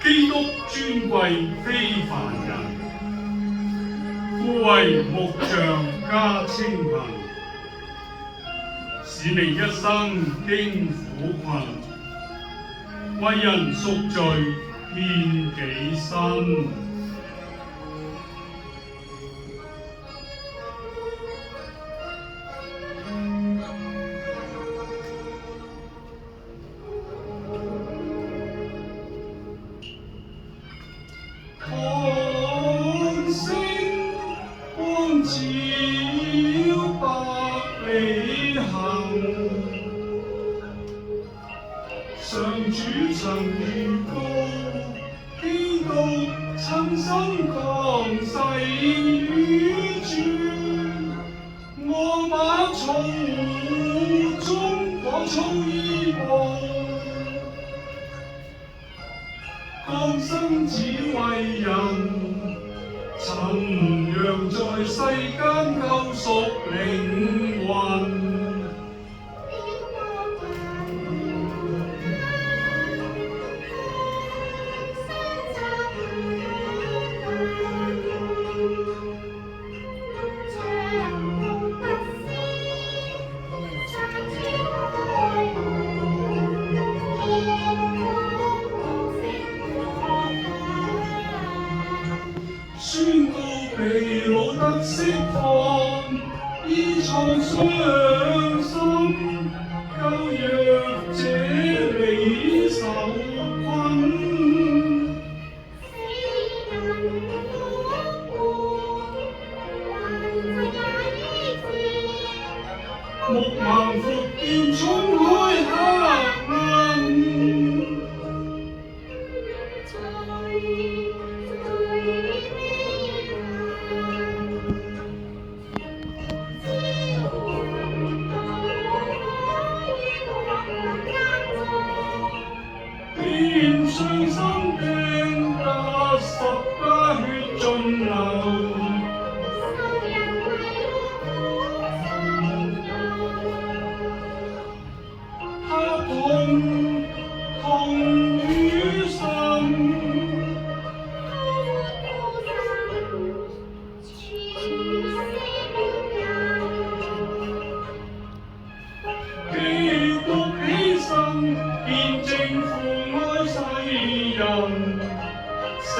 基督尊貴非凡人，父為牧匠加清貧，使你一生經苦困，為人贖罪獻己身。看星光照百里行，上主曾預告，基督親身降世於諸，我把草中趕草衣布，降生只為人，尋讓在世間救贖靈魂。宣告被擄得釋放，醫創傷心，救弱者離受困。目盲復見，衝開黑暗。變傷心病得十架血盡流，他痛於心，基督犧牲見證父愛世人，成